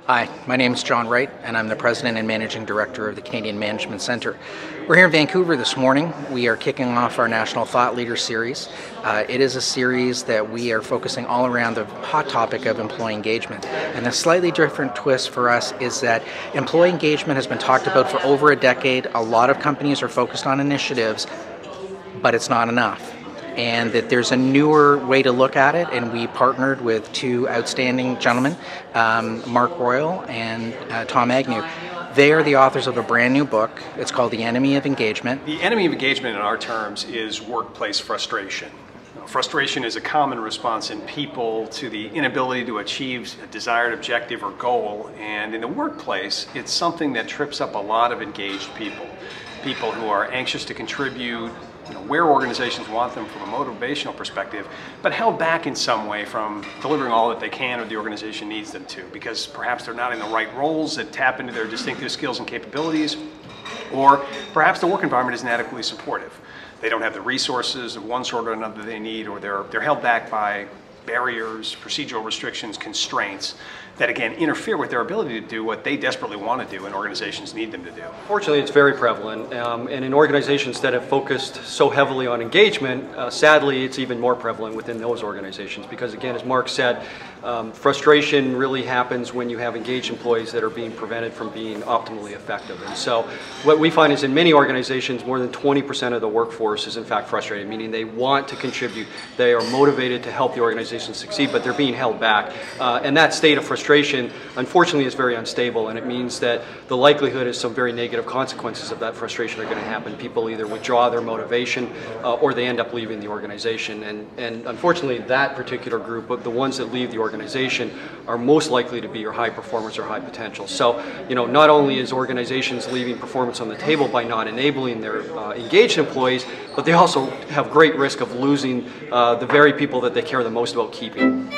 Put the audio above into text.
Hi, my name is John Wright, and I'm the President and Managing Director of the Canadian Management Centre. We're here in Vancouver this morning. We are kicking off our National Thought Leader Series. It is a series that we are focusing all around the hot topic of employee engagement. And a slightly different twist for us is that employee engagement has been talked about for over a decade. A lot of companies are focused on initiatives, but it's not enough. And that there's a newer way to look at it, and we partnered with two outstanding gentlemen, Mark Royal and Tom Agnew. They are the authors of a brand new book. It's called The Enemy of Engagement. The enemy of engagement in our terms is workplace frustration. Frustration is a common response in people to the inability to achieve a desired objective or goal, and in the workplace it's something that trips up a lot of engaged people. People who are anxious to contribute, where organizations want them from a motivational perspective, but held back in some way from delivering all that they can or the organization needs them to, because perhaps they're not in the right roles that tap into their distinctive skills and capabilities, or perhaps the work environment isn't adequately supportive. They don't have the resources of one sort or another they need, or they're held back by barriers, procedural restrictions, constraints that again interfere with their ability to do what they desperately want to do and organizations need them to do. Fortunately, it's very prevalent, and in organizations that have focused so heavily on engagement, sadly it's even more prevalent within those organizations, because again, as Mark said, frustration really happens when you have engaged employees that are being prevented from being optimally effective. And so what we find is in many organizations, more than 20% of the workforce is in fact frustrated, meaning they want to contribute, they are motivated to help the organization succeed, but they're being held back. And that state of frustration unfortunately is very unstable, and it means that the likelihood is some very negative consequences of that frustration are going to happen. People either withdraw their motivation or they end up leaving the organization, and unfortunately that particular group of the ones that leave the organization are most likely to be your high performers or high potential. So not only is organizations leaving performance on the table by not enabling their engaged employees, but they also have great risk of losing the very people that they care the most about keeping.